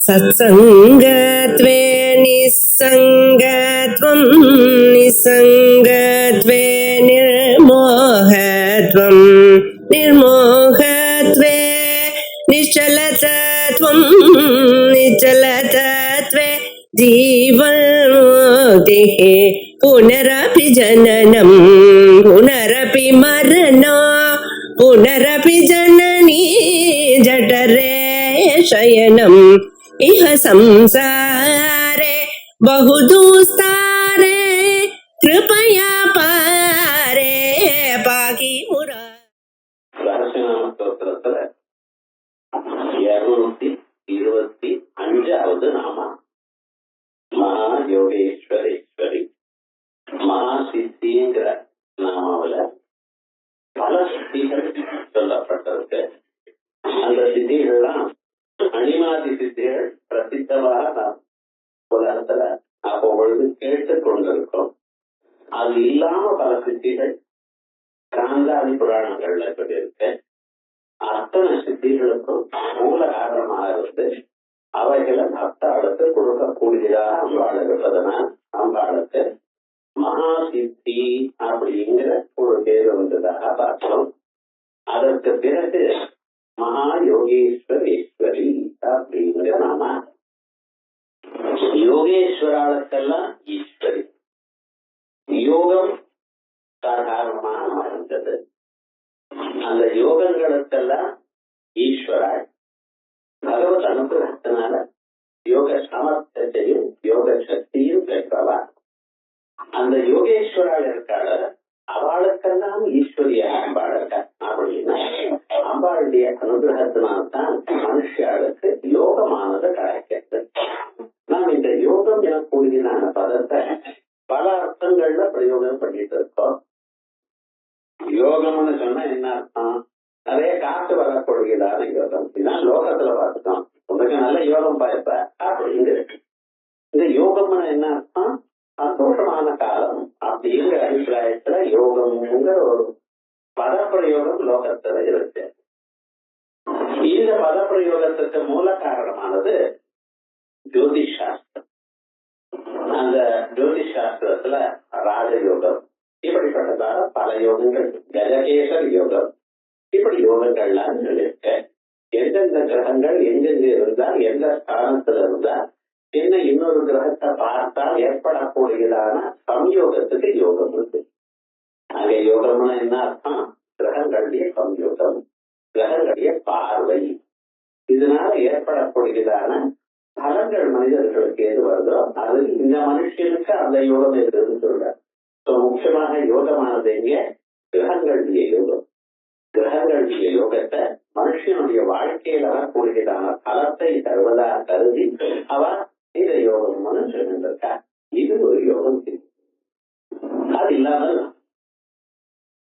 सत्सङ्गत्वे निस्सङ्गत्वं निस्सङ्गत्वे निर्मोहत्वं निर्मोहत्वे निश्चलतत्वं निश्चलतत्वे जीवन्मुक्तिः पुनरपि जननं पुनरपि मरणं पुनरपि जननी जठरे शयनम् इह संसारे बहुदुस्तारे कृपया पारे पाहि मुरा. ஸ்தோத்திரத்துல 225வது நாமா மகா யோகேஸ்வரேஸ்வரி. மகா சித்திங்கிற நாமாவில பல சித்திகள் சொல்லப்பட்டிருக்கு. அந்த சித்திகள்லாம் அணிமாதி சித்திகள் பிரசித்தமாக நாம் உலகத்துல அப்பொழுது கேட்டுக் கொண்டிருக்கோம். அது இல்லாம பல சித்திகள் காந்தாதி புராணங்கள்ல சொல்லியிருக்கு. அத்தனை சித்திகளுக்கும் மூல காரணமாக இருந்து அவைகளை பக்தாளுக்கு கொடுக்கக்கூடியதாக அம்பாள் இருப்பதனால் அம்பாளுக்கு மகா சித்தி அப்படிங்கிற ஒரு பேர் வந்ததாக பார்த்தோம். அதற்கு பிறகு மகா யோகேஸ்வரேஸ்வரி அப்படிங்கிற நாம. யோகேஸ்வராளுக்கெல்லாம் ஈஸ்வரி. யோகம் சாதாரணமாக மறைந்தது. அந்த யோகங்களுக்கெல்லாம் ஈஸ்வராள் பகவத் அனுகிரகத்தினால யோக சாமர்த்தியத்தையும் யோக சக்தியும் பெற்றவா. அந்த யோகேஸ்வராள் இருக்காள அவளுக்கெல்லாம் ஈஸ்வரியா அம்பாள் இருக்கா. அப்படின்னா அம்பாளுடைய அனுகிரகத்தினால்தான் மனுஷாளுக்கு யோகமானது கிடைக்கிறது. நாம் இந்த யோகம் எனக்கூடியதான பதத்தை பல அர்த்தங்கள்ல பிரயோகம் பண்ணிட்டு இருக்கோம். யோகம்னு சொன்னா என்ன அர்த்தம்? நிறைய காசு வரக்கூடியதான யோகம். இதுதான் லோகத்துல பார்த்துட்டோம். உனக்கு நல்ல யோகம் பாய்ப்ப அப்படிங்கிற இந்த யோகம்னு என்ன அர்த்தம்? சந்தோஷமான காலம் அப்படிங்கிற அபிப்பிராயத்துல யோகம்ங்கிற ஒரு பதப்பிரயோகம் லோகத்துல இருக்கு. இந்த பதப்பிரயோகத்துக்கு மூல காரணமானது ஜோதிஷ் சாஸ்திரம். அந்த ஜோதிஷ் சாஸ்திரத்துல ராஜயோகம் இப்படிப்பட்டதான பல யோகங்கள், கஜகேசர் யோகம், இப்படி யோகங்கள்லாம் இருக்க. எந்தெந்த கிரகங்கள் எங்கெங்க இருந்தால் எந்த ஸ்தானத்துல இருந்தா என்ன இன்னொரு கிரகத்தை பார்த்தால் ஏற்படக்கூடியதான சம்யோகத்துக்கு யோகம் இருக்கு. அங்கே யோகம்னா என்ன அர்த்தம்? கிரகங்களுடைய சம்யோகம், கிரகங்களுடைய பார்வை. இதனால ஏற்படக்கூடியதான பலன்கள் மனிதர்களுக்கு எது வருதோ அது இந்த மனுஷனுக்கு அந்த யோகம் இருக்குதுன்னு சொல்றாரு. முக்கியமாக யோகமானது எங்க? கிரகங்களுடைய யோகம். கிரகங்களுடைய யோகத்தை மனுஷனுடைய வாழ்க்கையில வரக்கூடியதான பலத்தை தருவதாக கருதி அவ இந்த யோகம்னு சொல்லிருக்கா. இது ஒரு யோகம். அது இல்லாமல்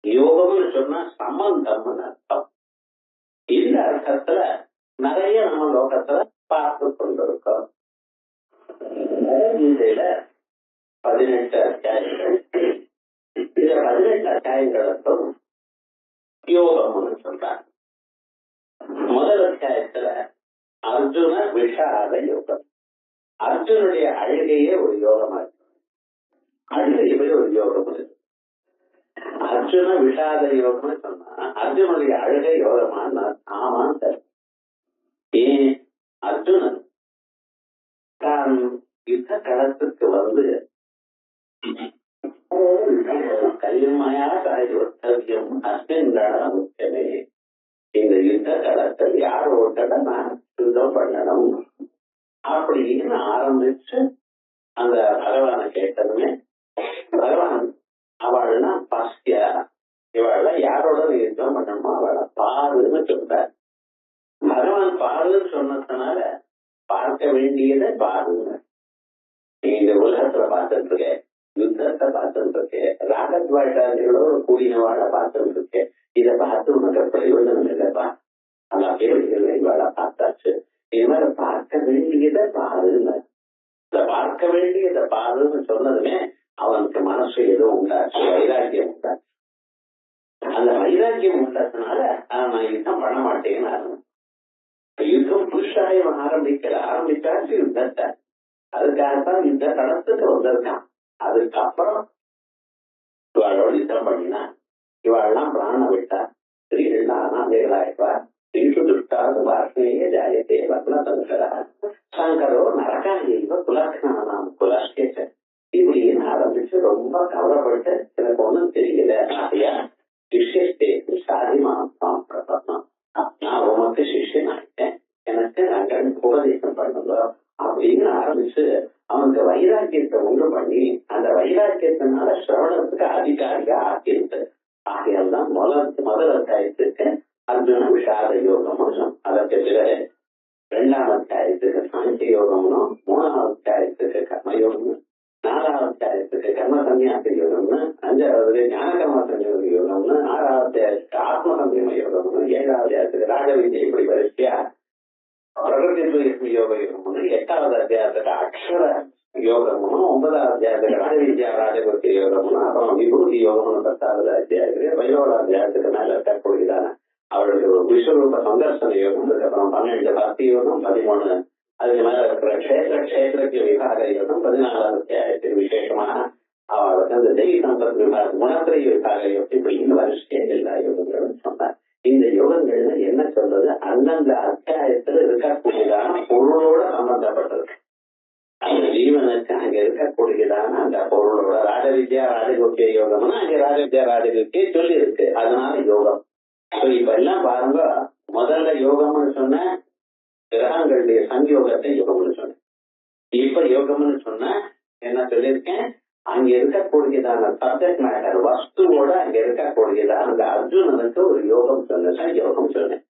யோகம்னு சொன்னா சம்பந்தம்னு அர்த்தம். இந்த அர்த்தத்துல நிறைய நம்ம லோகத்துல பார்த்து கொண்டிருக்கோம். கீதையில 18 அத்தியாயங்கள். இந்த 18 அத்தியாயங்களுக்கும் யோகம்னு சொல்றாங்க. முதல் அத்தியாயத்துல அர்ஜுன விஷாத யோகம். அர்ஜுனுடைய அழுகையே ஒரு யோகமா இருக்கு. அழுகை ஒரு யோகம் இருக்கு. அர்ஜுன விஷாத யோகம்னு சொன்னா அர்ஜுனுடைய அழுகை யோகமா? ஆமான்னு. ஏன்? அர்ஜுனன் தான் யுத்த களத்துக்கு வந்து கல்யாணமாயா காரியம் அஸ்மின்றான முக்கியமே. இந்த யுத்த களத்தில் யாரோட நான் யுத்தம் பண்ணணும் அப்படின்னு ஆரம்பிச்சு அந்த பகவானை கேட்டதுமே பகவான் அவள்னா பஸ்தியா, இவள யாரோட யுத்தம் பண்ணணுமோ அவளை பாருன்னு சொல்றார். பகவான் பாருன்னு சொன்னதுனால பார்க்க வேண்டியதை பாருங்க. இந்த உலகத்துல பார்த்துட்டு இருக்கேன், யுத்தத்தை பார்த்துட்டு இருக்கேன், ராகத்வாட்டாதிகளோட கூடினவாழ பார்த்துட்டு இருக்கேன். இதை பார்த்து உனக்கு பிரயோஜனம் இல்லைப்பா. அந்த கேள்விகள் இவாழ பார்த்தாச்சு. இது மாதிரி பார்க்க வேண்டியதை பாருங்க. இந்த பார்க்க வேண்டியதை பாருன்னு சொன்னதுமே அவனுக்கு மனசு எதுவும் உண்டாச்சு, வைராக்கியம் உண்டாச்சு. அந்த வைராக்கியம் உண்டதுனால நான் யுத்தம் பண்ண மாட்டேன்னு யுத்தம் புதுசாக ஆரம்பிச்சாச்சு யுத்தத்தை. அதுக்காகத்தான் யுத்த களத்துக்கு வந்திருக்கான். அதுக்கப்புறம் இவாளோட யுத்தம் பண்ணினா இவாள்லாம் பிராணம் விட்டா ஸ்திரீகள்லாம் அனாதைகளாயிருப்பா. பாஷ்ணேய ஜாயத்தே வர்ணதங்கரா சங்கரோ நரகாயைவ குலக்னானாம் குலஸ்கேச்ச இப்படின்னு ஆரம்பிச்சு ரொம்ப கவலைப்பட்டு எனக்கு ஒண்ணும் தெரியல ஆகையா சிஷ்யஸ்தேக்கு சாதிமாம் பிரபந்தம் நான் உமக்கு சிஷ்யன் ஆயிட்டேன், எனக்கு நாங்கள் உபதேசம் பண்ணுங்க அப்படின்னு ஆரம்பிச்சு அவனுக்கு வைராக்கியத்தை உண்டு பண்ணி அந்த வைராக்கியத்தினால சிரவணத்துக்கு அதிகாரியா ஆக்கியிருக்கு. ஆகையால் தான் முதல் அத்தியாயத்துக்கு அர்ஜுன விஷாத யோகம்னு, அதற்கு பிறகு 2ஆம் அத்தியாயத்துக்கு சாங்கிய யோகம்னு, 3ஆம் அத்தியாயத்துக்கு கர்மயோகம்னு, 4ஆம் அத்தியாயத்துக்கு கர்ம சன்னியாச யோகம்னு, 5ஆவது ஞான கர்ம சன்னியோக யோகம்னு, 6ஆம் அத்தியாயத்துக்கு ஆத்ம சம்யம யோகம்னு, 7ஆம் அத்தியாயத்துக்கு ராஜவித்யை இப்படி வரிசையா பிரகதி யோக யோகம்னு, 8ஆவது அத்தியாயத்துக்கு அக்ஷர யோகம்னு, 9ஆவது அத்தியாயத்துக்கு ராஜவித்யா ராஜபக்தி யோகம்னு, அப்புறம் விபூதி யோகம்னு 10ஆவது அத்தியாயத்துக்கு 11ஆம் அத்தியாயத்துக்கு மேல இருக்கக்கூடியதான அவளுக்கு விஸ்வரூப சந்தர்சன யோகம், அதுக்கப்புறம் 12 பக்தி யோகம், 13 அதுக்கு மேல இருக்கிற கஷேத்திரக்கு விபாக யோகம், 14ஆவது அத்தியாயத்துக்கு விசேஷமாக அவளுக்கு அந்த தெய்வ சம்பத் விபாக குணத்திரை விபாக யோகம், இப்படி இந்த வரிசையே எல்லா யோகங்களும் சொன்னார். இந்த யோகங்கள்ல என்ன சொல்றது, அந்தந்த அத்தியாயத்துல இருக்கக்கூடியதான பொருளோட சம்பந்தப்பட்டிருக்கு. அந்த ஜீவனுக்கு அங்க இருக்கக்கூடியதான அந்த பொருளோட ராஜவித்யா ராஜகோக்கிய யோகம்னா அங்க ராஜவித்யா ராஜகோக்கிய சொல்லி இருக்கு, அதனால யோகம். இப்ப எல்லாம் பாருங்க, முதல்ல யோகம்னு சொன்ன கிரகங்களுடைய சங்கயோகத்தை யோகம்னு சொன்னேன். இப்ப யோகம்னு சொன்ன என்ன சொல்லியிருக்கேன், அங்க இருக்கக்கூடியதான சப்ஜெக்ட் மேட்டர் வஸ்துவோட அங்க இருக்கக்கூடியதான அந்த அர்ஜுனனுக்கு ஒரு யோகம் சொன்னேன், யோகம் சொன்னேன்.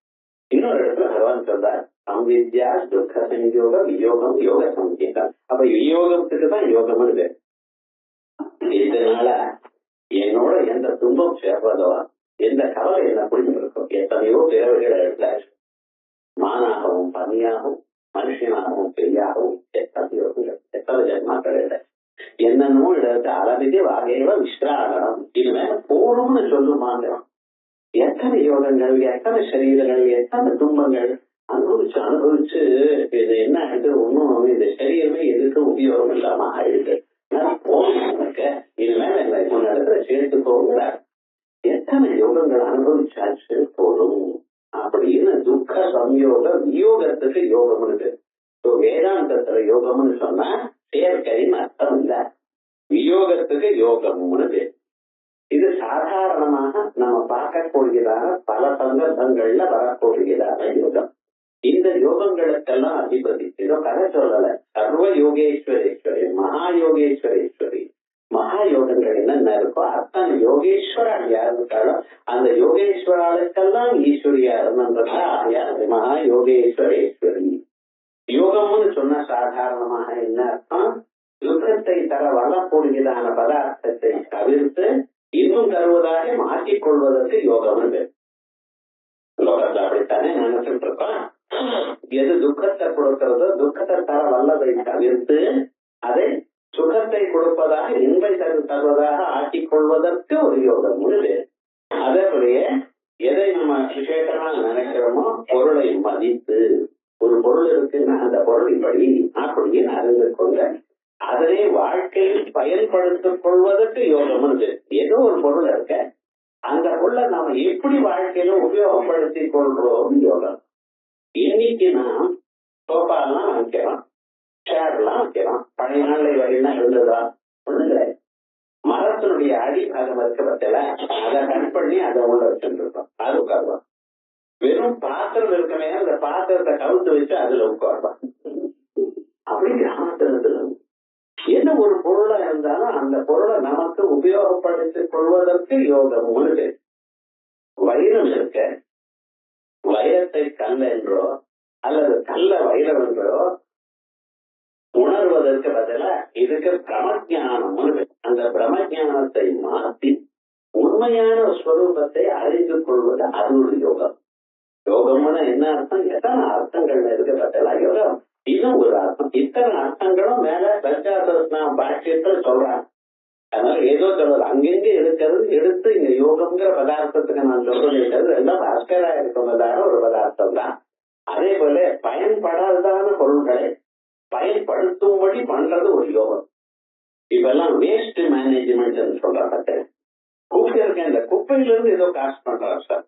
இன்னொரு இடத்துல பகவான் சொல்றார் சம்வித்யா துக்க சங்கயோக வியோகம் யோக சம்கீதம். அப்ப வியோகத்துக்கு தான் யோகம்னு பேர். இதனால என்னோட எந்த துன்பம் சேர்றதோ, எந்த கவலை என்ன புரிஞ்சிருக்கும், எத்தனையோ பிறவைகள் எடுத்தாச்சு, மானாகவும் பன்னியாகவும் மனுஷனாகவும் பெரியாகவும் எத்தனை ஜென்மாக்கள் எடுத்தாச்சு, என்னென்னமோ இடத்து அளவிதே வாகையில விஸ்ராகரம் இனிமேல போரும்னு சொல்லுமாங்க. எத்தனை யோகங்கள், எத்தனை சரீரங்கள், எத்தனை துன்பங்கள் அனுபவிச்சு இது என்ன ஆயிட்டு ஒன்னும் இந்த சரீரமே எதுக்கு உபயோகம் இல்லாம ஆயிடுது. போக இனிமேல இடத்துல சேர்த்து போகிற எத்தனை யோகங்கள் அனுபவிச்சாச்சு போதும் அப்படின்னு துக்க சம்யோக வியோகத்துக்கு யோகம்னு. வேதாந்தத்துல யோகம்னு சொன்னா செயற்கைன்னு அர்த்தம் இல்ல, வியோகத்துக்கு யோகம்னு பேர். இது சாதாரணமாக நம்ம பார்க்கக்கூடியதான பல சந்தர்ப்பங்கள்ல வரக்கூடியதான யோகம். இந்த யோகங்களுக்கெல்லாம் அதிபதி ஏதோ கதை சொல்லல, சர்வ யோகேஸ்வரேஸ்வரி மகா யோகேஸ்வரேஸ்வரி. மகா யோகங்கள் என்னென்ன இருக்கோ அத்தனை யோகேஸ்வரன் யார் இருக்காளோ அந்த யோகேஸ்வராளுக்கெல்லாம் ஈஸ்வரியா இருந்தா யாரு மகா யோகேஸ்வரேஸ்வரி. யோகம்னு சொன்ன சாதாரணமாக என்ன அர்த்தம், துக்கத்தை தர வரக்கூடியதான பதார்த்தத்தை தவிர்த்து இன்னும் தருவதாக மாற்றிக் கொள்வதற்கு யோகம். லோகத்துல அப்படித்தானே நினைச்சிட்டு இருக்கோம். எது துக்கத்தை கொடுக்கிறதோ துக்கத்தை தர வல்லதை தவிர்த்து அதை சுகத்தை கொடுப்பதாக இன்பை தருவதாக ஆக்கிக் கொள்வதற்கு ஒரு யோகம். அதேபடியே எதை நம்ம விசேஷமாக நினைக்கிறோமோ பொருளை மதித்து, ஒரு பொருள் இருக்குன்னா அந்த பொருள் இப்படி அப்படின்னு அறிந்து கொண்டு அதனை வாழ்க்கையில் பயன்படுத்திக் கொள்வதற்கு யோகம். ஏதோ ஒரு பொருள் இருக்க அந்த பொருளை நாம எப்படி வாழ்க்கையில உபயோகப்படுத்திக் கொள்றோம் யோகம். இன்னைக்கு நாம் சோஃபாலாம் வைக்கிறோம், சேர்லாம் வைக்கிறோம். பழைய நாளை வகைனா இருந்ததா ஒண்ணு கிடையாது. மரத்தினுடைய அடிபாகம் இருக்க பத்தில அதை கட் பண்ணி அதை உள்ள வச்சுட்டு இருக்கோம், அது உட்காருவோம். வெறும் பாத்திரம் இருக்கமே அந்த பாத்திரத்தை கவுத்து வச்சு அதுல உட்காருவோம். அப்படி கிராமத்துல என்ன ஒரு பொருளா இருந்தாலும் அந்த பொருளை நமக்கு உபயோகப்படுத்திக் கொள்வதற்கு யோகம் உண்டு. வைரம் இருக்க வைரத்தை கல் என்றோ அல்லது கல்ல வைரம் என்றோ உணர்வதற்கு பதிலா இதுக்கு பிரமஜானம். அந்த பிரமஜானத்தை மாற்றி உண்மையான ஸ்வரூபத்தை அறிந்து கொள்வது அது ஒரு யோகம். யோகம்னா என்ன அர்த்தம், எத்தனை அர்த்தங்கள் இருக்க பதிலா யோகம் இன்னும் ஒரு அர்த்தம். இத்தனை அர்த்தங்களும் மேல நான் பாஷ்யத்தில் சொல்றேன். அதனால ஏதோ சொல்றது அங்கெங்க இருக்கிறது எடுத்து இங்க யோகம்ங்கிற பதார்த்தத்துக்கு நான் சொல்றது எல்லாம் அஸ்கரா இருக்கிறதான ஒரு பதார்த்தம் தான். அதே போல பயன்படாதான பொருள்களை பயன்படுத்தும்படி பண்றது ஒரு யோகம். இப்பெல்லாம் வேஸ்ட் மேனேஜ்மெண்ட் சொல்றாங்க. குப்பை இருக்க இந்த குப்பையிலிருந்து ஏதோ காசு பண்றாரு சார்.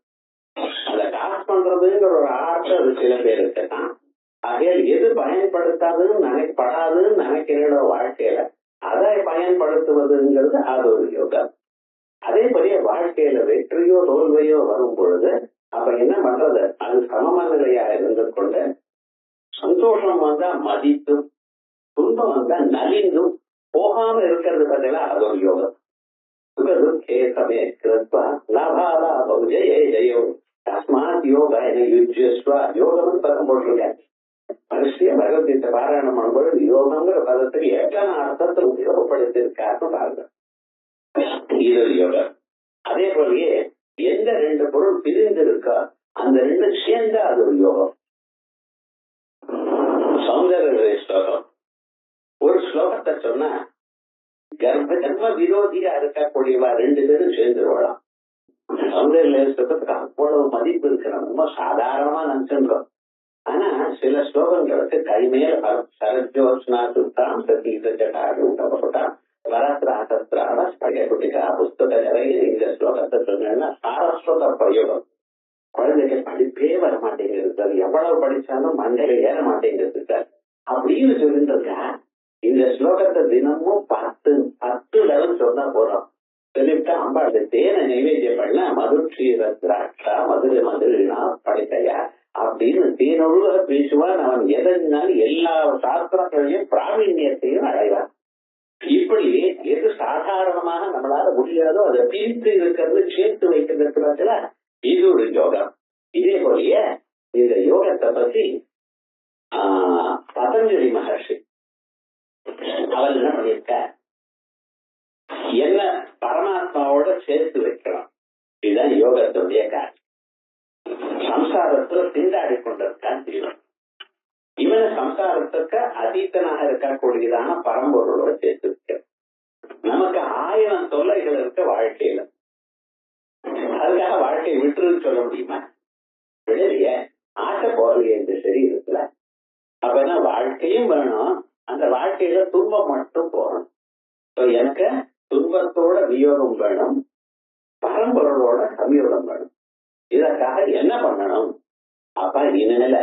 அந்த காசு பண்றதுங்கிற ஒரு ஆர்ட் அது சில பேர் இருக்குதான். ஆகையால் எது பயன்படுத்தாதுன்னு படாதுன்னு நினைக்கிற வாழ்க்கையில அதை பயன்படுத்துவதுங்கிறது அது ஒரு யோகம். அதே போல வாழ்க்கையில வெற்றியோ தோல்வையோ வரும் பொழுது அப்ப என்ன பண்றது, அது சமமநிலையா இருந்து கொண்டு சந்தோஷம் வந்தா மதித்தும் துன்பம் வந்தா நலிந்தும் போகாம இருக்கிறது பதிலா அது ஒரு யோகம். சுகதுக்கே கிருத்வா லாபாலாபம் ஜெய ஜெயோ தஸ்மாத் யோகா என யுஜ்யஸ்வா யோகம் பதம் போட்டிருக்காங்க. மனுஷிய பகவத்கீதை பாராயணம் பண்ணும்போது யோகங்கிற பதத்துக்கு எத்தனை அர்த்தத்தை உபயோகப்படுத்திருக்காருன்னு பாருங்க. இது ஒரு யோகம். அதே போலயே எந்த ரெண்டு பொருள் பிரிந்து இருக்கா அந்த ரெண்டு சேர்ந்தா அது ஒரு யோகம். சௌந்தர்ய ஸ்லோகம் ஒரு ஸ்லோகத்தை சொன்னா கர்ப்ப விரோதியா இருக்கக்கூடியவா ரெண்டு பேரும் சேர்ந்துருவாளாம். சௌந்தர்ய ஸ்லோகத்துக்கு அவ்வளவு மதிப்பு இருக்கிறோம். ரொம்ப சாதாரணமா நினைச்சிருக்கோம். ஆனா சில ஸ்லோகங்களுக்கு கைமேல சரஜோஸ்னா சுத்தாம் சதீசட்டாம் வரத்ராசத்ரான பழையகுட்டிகா புஸ்தக நிறைய இந்த ஸ்லோகத்தை சொன்னா சாரஸ்வத பிரயோகம். குழந்தைக்கு படிப்பே வர மாட்டேங்கிறது, அது எவ்வளவு படிச்சாலும் மண்டையில ஏற மாட்டேங்கிறது சார் அப்படின்னு சொல்லிட்டு இருக்கா. இந்த ஸ்லோகத்தை தினமும் 10 லெவல் சொன்னா போறோம். சொல்லிவிட்டு அம்பாளுக்கு தேனை நைவேத்தியம் பண்ண மதுட்சீர திராட்சா மதுரினா படைத்தையா அப்படின்னு தேனொழுக பேசுவான். அவன் எதனாலும் எல்லா சாஸ்திரங்களையும் பிராவீண்யத்தையும் அடைவான். இப்படி எது சாதாரணமாக நம்மளால முடியாதோ அதை பிரித்து இருக்கிறது சேர்த்து வைக்கிறதுல இது ஒரு யோகம். இதே போலயே இந்த யோகத்தை பத்தி பதஞ்சலி மகர்ஷி அவர் என்ன பண்ணியிருக்க, என்ன பரமாத்மாவோட சேர்த்து வைக்கலாம். இதுதான் யோகத்துடைய காரணம். சம்சாரத்துல திண்டாடி கொண்டிருக்கான் ஜீவன். இவனை சம்சாரத்துக்கு அதீத்தனாக இருக்கக்கூடியதான பரம்பொருளோட சேர்த்து வைக்க. நமக்கு 1000 தொல்லைகள் இருக்க வாழ்க்கையில. அதுக்காக வாழ்க்கையை விட்டுருன்னு சொல்ல முடியுமா? விடலைய ஆசை போகலையே இந்த சரீரத்துல. அப்பதான் வாழ்க்கையும் வேணும், அந்த வாழ்க்கையில துன்பம் மட்டும் போகணும். எனக்கு துன்பத்தோட வியோகம் வேணும், பரம்பொருளோட சமயோகம் வேணும். இதற்காக என்ன பண்ணணும்? அப்ப இனிமேல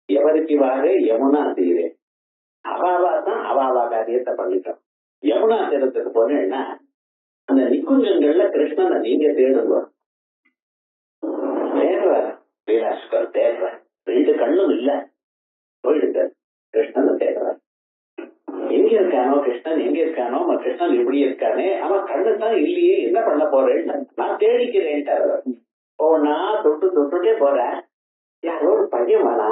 எவருக்கு வாக யமுனா தீரே அவாவா தான் அவாவா காரியத்தை பண்ணிட்டோம். யமுனா தீரத்துக்கு போனேன்னா அந்த நிக்குஞ்சங்கள்ல கிருஷ்ணனை நீங்க தேடுங்க. தேடுறார் வீராஸ்கர் தேடுறார். 2 கண்ணும் இல்ல, போயிடுங்க கிருஷ்ணனை தேடுறார். எங்க இருக்கானோ கிருஷ்ணன், எங்க இருக்கானோ கிருஷ்ணன் இப்படி இருக்கானே, அவன் கண்ணு தான் இல்லையே, என்ன பண்ண போறேன்னு நான் தேடிக்கிறேன். ஒன்னா தொட்டுட்டே போறேன். யாரோ ஒரு பையன் வேணா,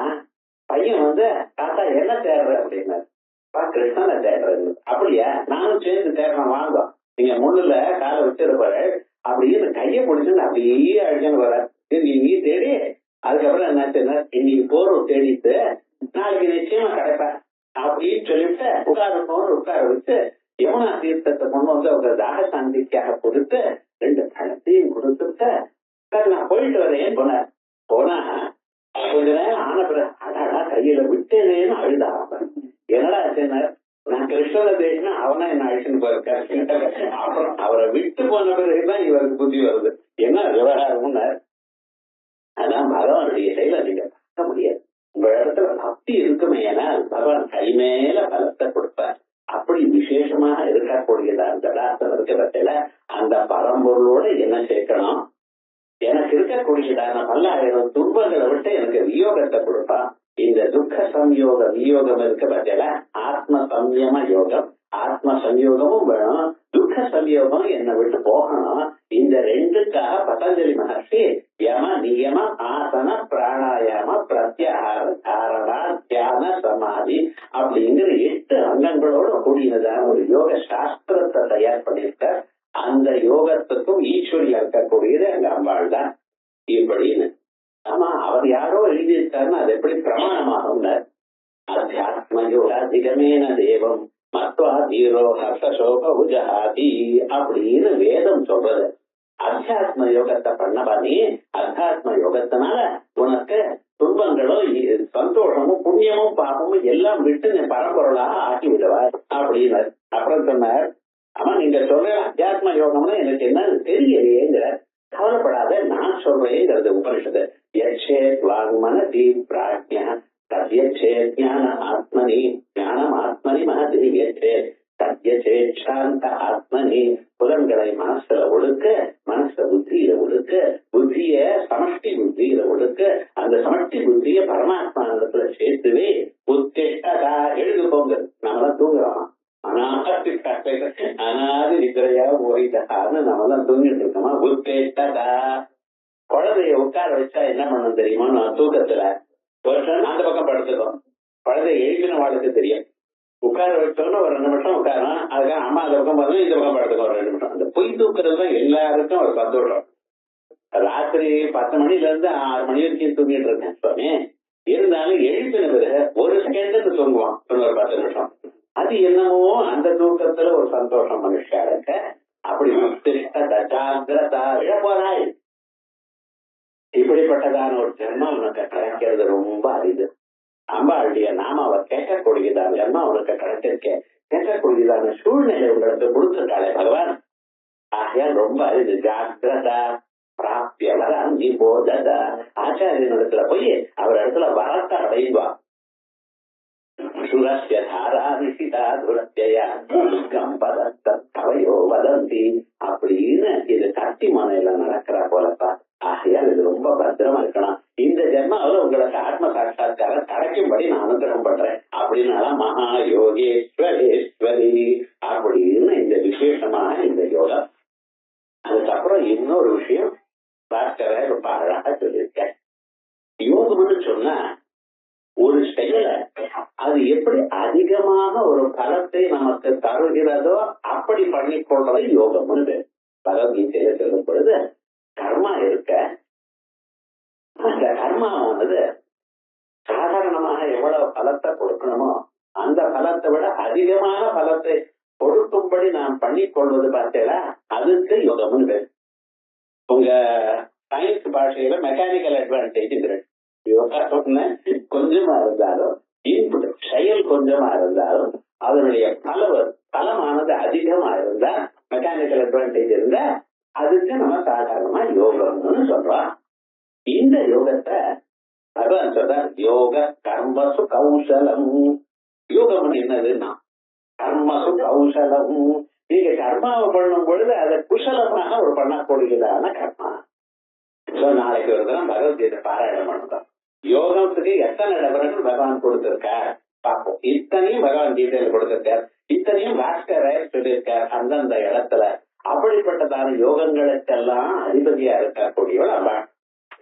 பையன் வந்து தாத்தா என்ன தேடுற அப்படின்னா கிருஷ்ணனை தேடுறது. அப்படியா, நானும் சேர்ந்து தேடுறேன் வாங்க, நீங்க முள்ளுல காலை வச்சிருப்பாரு அப்படின்னு கையை பிடிச்சுன்னு அப்படியே அழிச்சுன்னு வர. நீ தேடி அதுக்கப்புறம் என்ன இன்னைக்கு போறோம் தேடிட்டு நாளைக்கு நிச்சயமா கிடைப்பேன் அப்படின்னு சொல்லிட்டு உட்கார வச்சு யமுனா தீர்த்தத்தை கொண்டு வந்து அவங்க தாக சாந்திக்காக கொடுத்து 2 பழத்தையும் கொடுத்துட்டு நான் போயிட்டு வரேன்னு போனார். போனா கொஞ்ச நேரம் ஆன பிறகு அடாடா கையில விட்டேனேன்னு அழுதாங்க. என்னடா ஆச்சுன்னார், நான் கிருஷ்ணனை தேடினா அவனா என்ன அழிச்சுன்னு போயிருக்காரு. அப்புறம் அவரை விட்டு போன பிறகுதான் இவருக்கு புத்தி வருது என்ன விவகாரம்னார். அதான் பகவானுடைய செயலை நீங்க பார்க்க முடியாது. உங்க இடத்துல பக்தி இருக்குமே, ஏன்னா பகவான் கை மேல பலத்தை கொடுப்பார். அப்படி விசேஷமாக இருக்கக்கூடியதா அந்த தாசம் இருக்கிறதுல அந்த பரம்பொருளோட என்ன சேர்க்கணும், எனக்கு இருக்கக்கூடியதான 1000 துன்பங்களை விட்டு எனக்கு வியோகத்தை கொடுப்பான். இந்த துக்க சம்யோக வியோகம் இருக்க பட்சல ஆத்ம சம்யம யோகம், ஆத்ம சம்யோகமும் வேணும், துக்க சம்யோகம் என்னை விட்டு போகணும். இந்த 2க்காக பதஞ்சலி மகர்ஷி யம நியம ஆசன பிராணாயாம பிரத்யாகார தாரணா தியான சமாதி அப்படிங்கிற 8 அங்கங்களோட கூடியதான ஒரு யோக சாஸ்திரத்தை தயார் பண்ணிருக்க. அந்த யோகத்துக்கும் ஈஸ்வரியா இருக்கக்கூடியது அங்க அம்பாள் தான் இப்படின்னு. ஆமா, அவர் யாரோ எழுதியிருக்காருன்னா அது எப்படி பிரமாணமாகும்? அத்தியாத்ம யோகாதிகமேன தேவம் மத்வா தீரோ ஹர்ஷசோக உஜஹாதி அப்படின்னு வேதம் சொல்றது. அத்தியாத்ம யோகத்தை பண்ண பண்ணி அத்தியாத்ம யோகத்தினால உனக்கு துன்பங்களும் சந்தோஷமும் புண்ணியமும் பாபமும் எல்லாம் விட்டு நீ பரம்பொருளாக ஆக்கி விடுவார் அப்படின்னார். அப்புறம் சொன்னார், ஆமா நீங்க சொல்ற அத்தியாத்ம யோகம்னு எனக்கு என்னன்னு தெரியலையேங்கிற. கவலைப்படாத, நான் சொல்றேங்கிறது உபனிஷத்து. யச்சேத் வாங்மனதி பிராஜ்ஞா தத்யச்சேத் ஞான ஆத்மனி ஞானம் ஆத்மனி மனதி யச்சேத் தத்யச்சேத் சாந்த ஆத்மனி. புலன்களை மனசுல ஒடுக்க, மனச புத்தியில ஒடுக்க, புத்திய சமஷ்டி புத்தியில ஒடுக்க, அந்த சமஷ்டி புத்திய பரமாத்மானத்துல சேர்த்துவே உத்திஷ்டதா எழுதுபோங்க. நம்மளாம் தூங்குறோம், அனாதி நிதிரையா போயிட்டான்னு நம்மளாம் தூங்கிட்டு இருக்கோமா. உத்திஷ்டதா, குழந்தைய உட்கார வச்சா என்ன பண்ணும் தெரியுமா? நான் தூக்கத்துல ஒரு அந்த பக்கம் படுத்துக்கோம், குழந்தைய எழுப்பின வாழ்க்கை தெரியும். உட்கார வச்சோன்னு ஒரு 2 நிமிஷம் உட்காரம், அதுக்காக அம்மா அந்த பக்கம் பார்த்தோம் இந்த பக்கம் படுத்துக்கோ ஒரு 2 நிமிஷம். அந்த பொய் தூக்குறது தான் எல்லாருக்கும் ஒரு சந்தோஷம். ராத்திரி 10 மணில இருந்து 6 மணி வரைக்கும் தூங்கிட்டு இருக்கேன் சுவாமி, இருந்தாலும் எழுப்பின பிறகு ஒரு செகண்ட் தூங்குவான் ஒரு 10 நிமிஷம். அது என்னமோ அந்த தூக்கத்துல ஒரு சந்தோஷம் மனுஷாளுக்கு. அப்படி போறாய். இப்படிப்பட்டதான ஒரு ஜென்மம் உனக்கு கிடைக்கிறது ரொம்ப அரிது. அம்பாளுடைய நாமாவை கேட்கக்கூடியதான ஜென்மம் உனக்கு கிடைச்சிருக்கேன், கேட்கக்கூடியதான சூழ்நிலை உங்களுக்கு கொடுத்துருக்காளே பகவான். ஆகையால் ரொம்ப அரிது. ஜாகிரதா பிராப்திய வர நீ போதத. ஆச்சாரியன் இடத்துல போய் அவர் இடத்துல வரத்தை அடைவா. சுரஸ்ய தாரா நிஷிதா துரத்யா கம்பதோ வதந்தி அப்படின்னு இது கட்டி மனையில நடக்கிற போலப்பா. ஆகையால் இது ரொம்ப பத்திரமா இருக்கணும். இந்த ஜென்மாவில் உங்களுக்கு ஆத்ம சாட்சா்காரம் கிடைக்கும்படி நான் அனுகிரகம் பண்றேன் அப்படின்னால மகா யோகேஸ்வரேஸ்வரி அப்படின்னு இந்த விசேஷமான இந்த யோகம். அதுக்கப்புறம் இன்னொரு விஷயம் பாஸ்கர ரொம்ப அழகா சொல்லியிருக்கேன். யோகம்னு சொன்னா ஒரு செயலை அது எப்படி அதிகமாக ஒரு பலத்தை நமக்கு தருகிறதோ அப்படி பண்ணிக்கொள்றது யோகம்னு பகவத்கீதையில சொல்லும் பொழுது, கர்மா இருக்க அந்த கர்மாவானது சாதாரணமாக எவ்வளவு பலத்தை கொடுக்கணுமோ அந்த பலத்தை விட அதிகமான பலத்தை கொடுக்கும்படி நாம் பண்ணிக்கொள்வது பார்த்தீங்களா, அதுக்கு யோகம்னு பேர். உங்க சயின்ஸ் பாஷையில மெக்கானிக்கல் அட்வான்டேஜ் யோகா சொன்ன கொஞ்சமா இருந்தாலும் இன்புட் செயல் கொஞ்சமா இருந்தாலும் அதனுடைய பலமானது அதிகமா இருந்தா மெக்கானிக்கல் அட்வான்டேஜ் இருந்தா அதுக்கு நம்ம சாதாரணமா யோகம்னு சொல்றோம். இந்த யோகத்தை பகவான் சொல்றார், யோக கர்மசு கௌசலம். யோகம் என்னதுன்னா கர்மசு கௌசலம். நீங்க கர்மாவை பண்ணும் பொழுது அதை குசலமாக ஒரு பண்ணக்கூடியதான கர்மா. நாளைக்கு ஒரு தினம் பகவத்கீதை பாராயணம் பண்ணுறோம். யோகத்துக்கு எத்தனை இடவர்கள் பகவான் கொடுத்திருக்கார் பார்ப்போம். இத்தனையும் பகவான் கீதையில கொடுத்திருக்கார், இத்தனையும் பாஸ்கரர் சொல்லியிருக்கார் அந்தந்த இடத்துல. அப்படிப்பட்டதான யோகங்களுக்கெல்லாம் அதிபதியா இருக்கக்கூடியவள் அம்மா.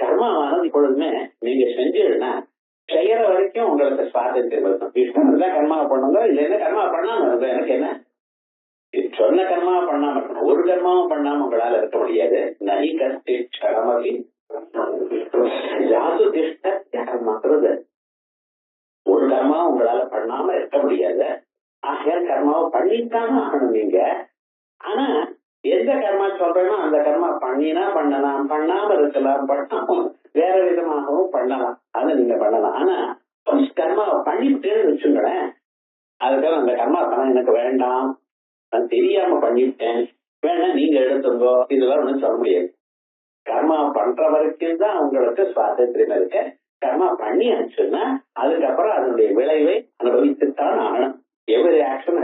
கர்மாவானது இப்பொழுதுமே நீங்க செஞ்சீங்கன்னா செய்யற வரைக்கும் உங்களுக்கு சுவாதந்திரம் இருக்கும். இஷ்டம் தான் கர்மாவை பண்ணுங்க, இல்லைன்னா கர்மா பண்ணாம இருக்கும். எனக்கு என்ன சொன்ன கர்மாவை பண்ணாம இருக்கணும், ஒரு கர்மாவும் பண்ணாம உங்களால இருக்க முடியாது. நகி கஷ்டி கடமதி ஜாது திஷ்டது. ஒரு கர்மா உங்களால பண்ணாம இருக்க முடியாது. ஆகையால் கர்மாவை பண்ணித்தானே ஆகணும் நீங்க. ஆனா எந்த கர்மா சொல்றேனோ அந்த கர்மா பண்ணினா பண்ணலாம், பண்ணாம இருக்கலாம், பண்ணாம வேற விதமாகவும் பண்ணலாம். அதை நீங்க பண்ணலாம். ஆனா கர்மாவை பண்ணிவிட்டேன்னு வச்சுங்களேன், அதுக்காக அந்த கர்மா பணம் எனக்கு வேண்டாம், நான் தெரியாம பண்ணிவிட்டேன், வேணா நீங்க எடுத்துங்கோ, இதெல்லாம் ஒண்ணும் சொல்ல முடியாது. கர்மா பண்ற வரைக்கும் தான் உங்களுக்கு சுவாதந்திரம் இருக்க. கர்மா பண்ணியாச்சுன்னா அதுக்கப்புறம் அதனுடைய விளைவை அனுபவித்துத்தான் ஆகணும். எவ்ரி ஆக்ஷன்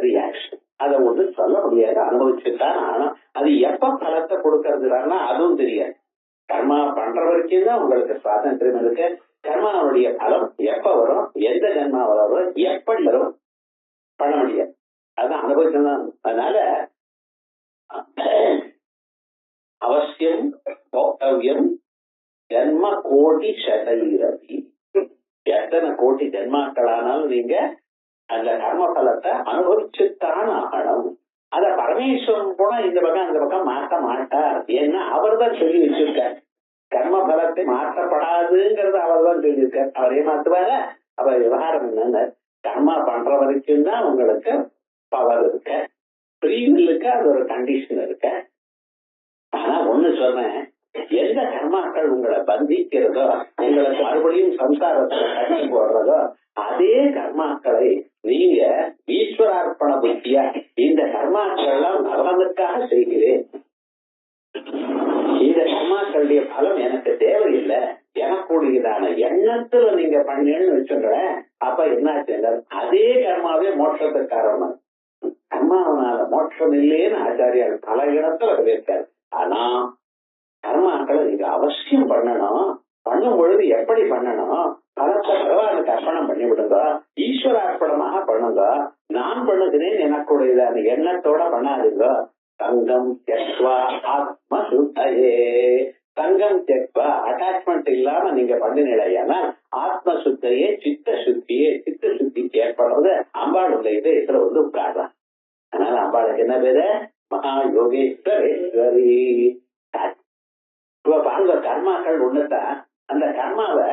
ரியாக்ஷன், அதை ஒன்று சொல்ல முடியாது, அனுபவிச்சுத்தான் ஆகணும். அது எப்ப பலத்தை கொடுக்கறதுனா அதுவும் தெரியாது. கர்மா பண்ற வரைக்கும் தான் உங்களுக்கு சுவாதந்திரம் இருக்கு. கர்மாவுடைய பலம் எப்ப வரும், எந்த ஜென்மா வரும், எப்படி வரும் பண்ண முடியாது, அதான் அனுபவிச்சுதான். அதனால அவசியம் போக்தவ்யம் ஜென்ம கோடி சதைரவி. எத்தனை கோடி ஜென்மாக்களானாலும் நீங்க அந்த கர்ம பலத்தை அனுபவிச்சுத்தான் ஆகணும். அத பரமேஸ்வரன் போனா இந்த பக்கம் அந்த பக்கம் மாற்ற மாட்டார். ஏன்னா அவர் தான் சொல்லி வச்சிருக்கார். கர்ம பலத்தை மாற்றப்படாதுங்கிறது அவர் தான் சொல்லியிருக்கார். அவரே மாத்துவார. அவர் விவகாரம் என்னன்னு, கர்மா பண்ற வரைக்கும் தான் உங்களுக்கு பவர் இருக்க, ஃப்ரீவில்லுக்கு அது ஒரு கண்டிஷன் இருக்க. ஆனா ஒண்ணு சொல்றேன், எந்த கர்மாக்கள் உங்களை பந்திக்கிறதோ, உங்களுக்கு மறுபடியும் சம்சாரத்துல கட்டி போடுறதோ, அதே கர்மாக்களை நீங்க ஈஸ்வரார்ப்பண புத்தியா இந்த கர்மாக்கள் எல்லாம் நலனுக்காக செய்கிறேன், இந்த கர்மாக்களுடைய பலம் எனக்கு தேவையில்லை, எனக்குரியதான எண்ணத்துல நீங்க பண்ணேன்னு வச்சுக்கிறேன். அப்ப என்னாச்சு, அதே கர்மாவே மோட்சத்துக்கு காரணம். கர்மாவனால மோட்சம் இல்லைன்னு ஆச்சாரியால் பல இடத்துல இருக்காரு. ஆனா கர்மாக்களை நீங்க அவசியம் பண்ணணும். பண்ணும் பொழுது எப்படி பண்ணணும், பலத்தை பகவானுக்கு அர்ப்பணம் பண்ணி விடுங்க, ஈஸ்வர அர்ப்பணமாக பண்ணுங்க. நான் பண்ணுகிறேன் எனக்குடையதான எண்ணத்தோட பண்ணாதுங்க. தங்கம் தெக்வா ஆத்ம சுத்தையே, தங்கம் தெக்வா அட்டாச்மெண்ட் இல்லாம நீங்க பண்ணினா ஆத்ம சுத்தையே சித்த சுத்தியே, சித்த சுத்திக்கு ஏற்படுறது அம்பாளுடைய இதுல வந்து உட்காரலாம். அதனால அம்பாளுக்கு என்ன பேரு, மகா யோகேஸ்வரேஸ்வரி. இப்ப பாருங்க, கர்மாக்கள் ஒண்ணுதான். அந்த கர்மாவை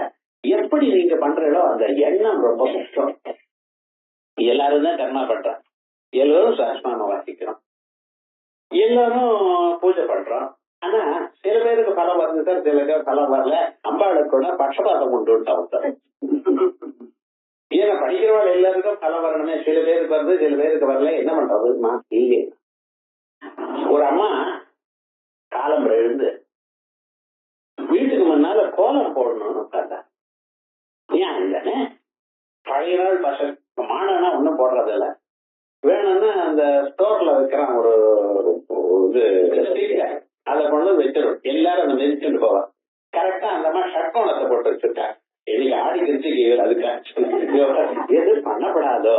எப்படி நீங்க பண்றீங்களோ அந்த எண்ணம் ரொம்ப முக்கியம். எல்லாரும் தான் கர்மா பண்றோம், எல்லாரும் சஹஸ்ரநாமம் வாசிக்கிறோம், எல்லாரும் பூஜை பண்றோம். ஆனா சில பேருக்கு பலம் வருது சார், சில பேருக்கு பலம் வரல. அம்பாளுக்கு பட்சபாதம் உண்டு ஒருத்தர். ஏன்னா படிக்கிறவாள் எல்லாருக்கும் பலம் வரணுமே, சில பேருக்கு வருது சில பேருக்கு வரல, என்ன பண்றதுமா இல்லை. ஒரு அம்மா காலம் எழுந்து வீட்டுக்கு முன்னால கோலம் போடணும்னு பார்த்தா, ஏன் இல்லைன்னு பழைய நாள் பசங்க மாடனா ஒன்னும் போடுறது இல்லை, வேணும்னா அந்த ஸ்டோர்ல வைக்கிறான் ஒரு இது ஸ்டிக்கர், அதை கொண்டு வச்சிடும், எல்லாரும் அந்த மெதிச்சுட்டு போவான். கரெக்டா அந்த மாதிரி ஷட்கோணத்தை போட்டு வச்சிருக்கேன். இன்னைக்கு ஆடி கிருச்சிக்கு அதுக்கு எது பண்ணப்படாதோ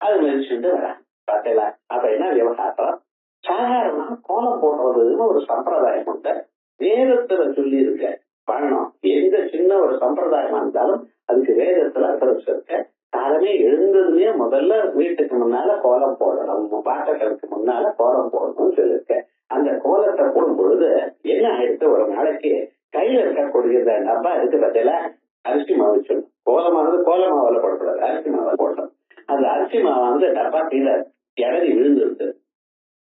அது மெதிச்சுட்டு வரேன் பார்த்தீங்களா. அப்ப என்ன விவகாரம், சாதாரண கோலம் போடுறதுன்னு ஒரு சம்பிரதாயம் உண்டு, வேதத்துல சொல்லி இருக்க பண்ணணும். எந்த சின்ன ஒரு சம்பிரதாயமா இருந்தாலும் அதுக்கு வேதத்துல அர்த்தம் இருக்க. காலமே எழுந்ததுமே முதல்ல வீட்டுக்கு முன்னால கோலம் போடணும், பாட்டங்களுக்கு முன்னால கோலம் போடணும்னு சொல்லியிருக்க. அந்த கோலத்தை போடும் பொழுது என்ன ஆயிடுத்து, ஒரு நாளைக்கு கையில இருக்கக்கூடிய டப்பா இருக்கு பார்த்தீங்களா, அரிசி மாவு சொல்லணும். கோலமானது கோல மாவுல போடக்கூடாது, அரிசி மாவுல போடணும். அந்த அரிசி மாவு வந்து டப்பா கீழே இடறி விழுந்துருது.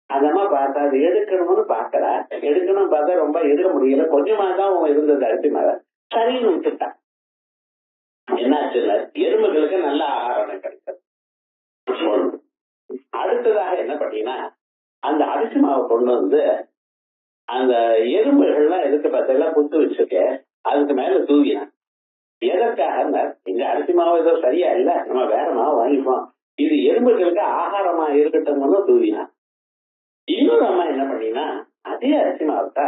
அந்த அம்மா பார்த்தா அது எடுக்கணும்னு பாக்குறா, எடுக்கணும்னு பார்த்தா ரொம்ப எடுக்க முடியல, கொஞ்சமா தான் இருந்தது அரிசி மாவை, சரின்னு விட்டுட்டா. என்னாச்சுன்னா எறும்புகளுக்கு நல்ல ஆகாரம் கிடைக்கிறது. அடுத்ததாக என்ன பண்ணீங்கன்னா, அந்த அரிசி மாவை கொண்டு வந்து அந்த எறும்புகள்லாம் எதுக்கு பார்த்தா புத்து வச்சிருக்க அதுக்கு மேல தூவினான். எதற்காக, இந்த அரிசி மாவு ஏதோ சரியா இல்ல, நம்ம வேற மாவு வாங்கிப்போம், இது எறும்புகளுக்கு ஆகாரமா இருக்கட்டும்னு தூவினான். இன்னொரு அம்மா என்ன பண்ணினா, அதே அரிசி மாவட்டா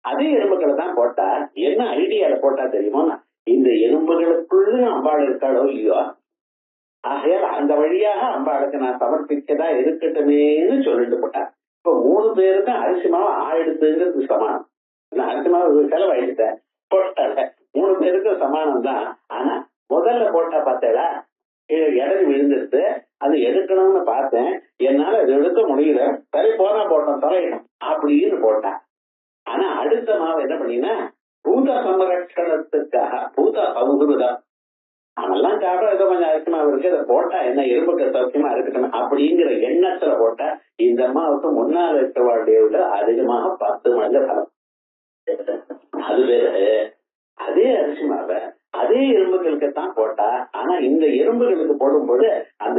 அதே எறும்புகளை தான் போட்டா, என்ன ஐடியால போட்டா தெரியுமோ, இந்த எறும்புகளுக்குள்ள அம்பாள் இருக்காளோ இல்லையோ, ஆகையால் அந்த வழியாக அம்பாளுக்கு நான் சமர்ப்பிக்கதா இருக்கட்டுமேன்னு சொல்லிட்டு போட்டா. இப்ப 3 பேருக்கும் அரிசி மாவு ஆயிடுத்துங்கிறது சமானம். அரிசி மாவு செலவாயிடுச்சேன் போட்டால 3 பேருக்கும் சமானம் தான். ஆனா முதல்ல போட்டா பார்த்தேடா இடறி விழுந்துருச்சு, அது எடுக்கணும்னு பார்த்தேன், என்னால அது எடுக்க முடியல, சரி போனா போட்டோம் தொலைணும் அப்படின்னு போட்டான். ஆனா அடுத்த மாவு என்ன பண்ணினா, பூத சமரட்சணத்துக்காக பூத சௌகிருதம் அவெல்லாம் சாப்பிட ஏதோ கொஞ்சம் அரிசி மாவு இருக்கு, அதை போட்டா என்ன எறும்புக்கு சௌக்கியமா இருக்கட்டும் அப்படிங்கிற எண்ணத்துல போட்டா இந்த அம்மாவுக்கு முன்னால் இருக்கிறவாடைய விட அதிகமாக 10 மடங்கு பலம். அது வேறு அதே அரிசி மாவை அதே எறும்புகளுக்கு தான் போட்டா, ஆனா இந்த எறும்புகளுக்கு போடும்போது அந்த